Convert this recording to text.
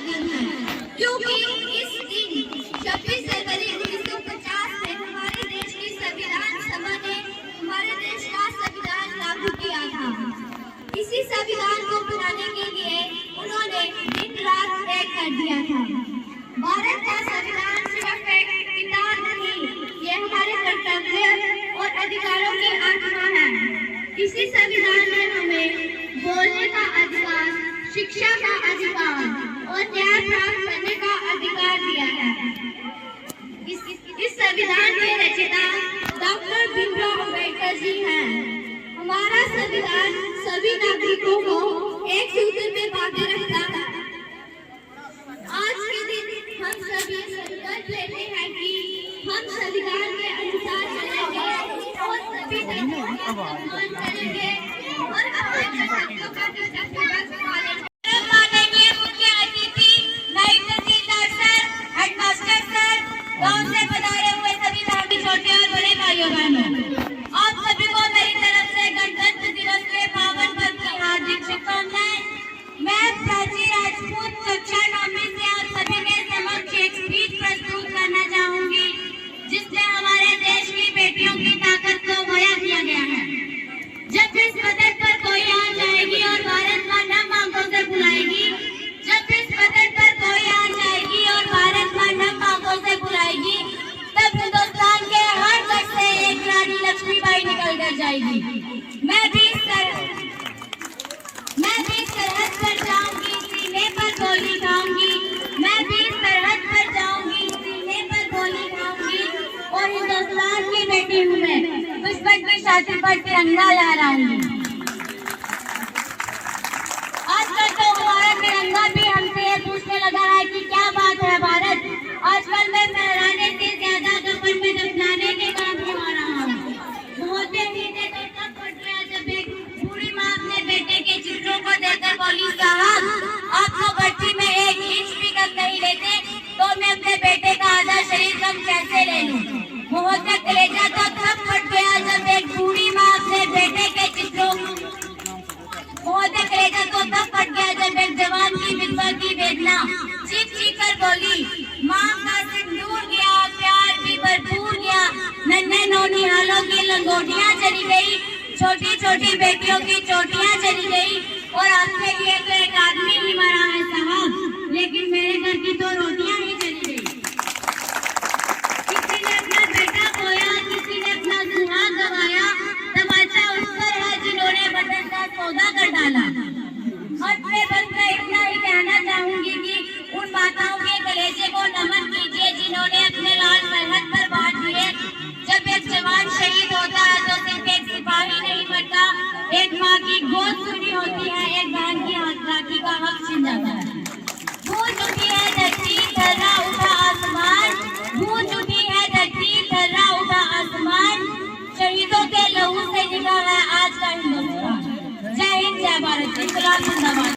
दिन है, क्योंकि इस दिन 26 जनवरी 1950 में हमारे देश की संविधान सभा ने हमारे देश का संविधान लागू किया था। इसी संविधान को बनाने के लिए उन्होंने दिन रात एक कर दिया था। भारत का संविधान सिर्फ एक किताब नहीं, ये हमारे कर्तव्य और अधिकारों की आत्मा है। इसी संविधान ने हमें बोलने का अधिकार, शिक्षा का अधिकार और न्याय प्राप्त करने का अधिकार दिया है। इस संविधान के रचयिता डॉक्टर भीमराव अम्बेडकर जी हैं। हमारा संविधान सभी नागरिकों को एक सूत्र में बांधे रखता है। आज के दिन हम सभी संकल्प लेते हैं कि हम संविधान के अनुसार चलेंगे और सभी धर्मों का सम्मान करेंगे और अपने कर्तव्यों का कर्तव्यपूर्वक पालन करेंगे। मुख्य अतिथि नई तहसीलदार सर, हेडमास्टर सर, गांव से पधारे हुए सभी धार्मिक छोटे और बड़े भाइयों बहनों, आप सभी को मेरी तरफ से गणतंत्र दिवस के पावन पर्व की हार्दिक शुभकामनाएं। मैं प्राची राजपूत कक्षा 9वीं से आप सभी के समक्ष एक स्पीच प्रस्तुत करना चाहूंगी, जिसमें हमारे देश की बेटियों की ताकत को बयां किया गया है। जब इस पदक पर कोई आ जाएगी और भारत मां नम आंखों से बुलाएगी, जब इस पदक पर कोई आ जाएगी और भारत मां नम आंखों से बुलाएगी, तब हिंदुस्तान के हर घर से एक रानी लक्ष्मीबाई निकल कर जाएगी। मैं भी सरहद पर जाऊंगी, सीने पर गोली खाऊंगी। मैं भी सरहद पर जाऊंगी, सीने पर गोली खाऊंगी और हिंदुस्तान की बेटी हूँ मैं, दुश्मन की छाती पर तिरंगा लहराऊंगी। आजकल तो हमारा तिरंगा भी हमसे ये पूछने लगा है कि क्या बात है भारत, आजकल मैं फहराने से ज्यादा कफन में दफनाने के काम में आ रहा हूँ। होते सीधे तो तब फट गया जब एक बूढ़ी माँ अपने बेटे के चित्रों को देखकर बोली, साहब आप तो भट्टी में 1 इंच भी कम नहीं लेते, तो मैं अपने बेटे का आधा शरीर कम कैसे ले लूं। बहुत कलेजा तो तब फट गया जब एक बूढ़ी माँ अपने बेटे के चित्रों जब एक जवान की विधवा की वेदना चीख चीख कर बोली, माँ का सिंदूर गया, प्यार भी भरपूर गया, नन्हे नौनिहालों की लंगोटियां चली गई, छोटी छोटी बेटियों की चोटियां चली गई और आपके लिए तो एक आदमी ही मरा है साहब, लेकिन मेरे घर की तो रोटियां ही चली गई। किसी ने अपना बेटा खोया, किसी ने अपना सुहाग गवाया, तमाचा उस पर है जिन्होंने वतन का सौदा कर डाला। अंत में बस मैं इतना ही कहना चाहूंगी कि उन माताओं के कलेजे को नमन कीजिए जिन्होंने अपने लाल सरहद पर बांट दिए। जब एक जवान शहीद होता है तो सिर्फ एक सिपाही नहीं मरता, एक माँ की गोद सुनी होती है, एक बहन की राखी का हक छिन जाता है। गूंज उठी है धरती, थर्रा उठा आसमान, गूंज उठी है धरती, थर्रा उठा आसमान, शहीदों के लहू से निकला है आज का हिंदुस्तान। जय हिंद, जय भारत, इंकलाब जिंदाबाद।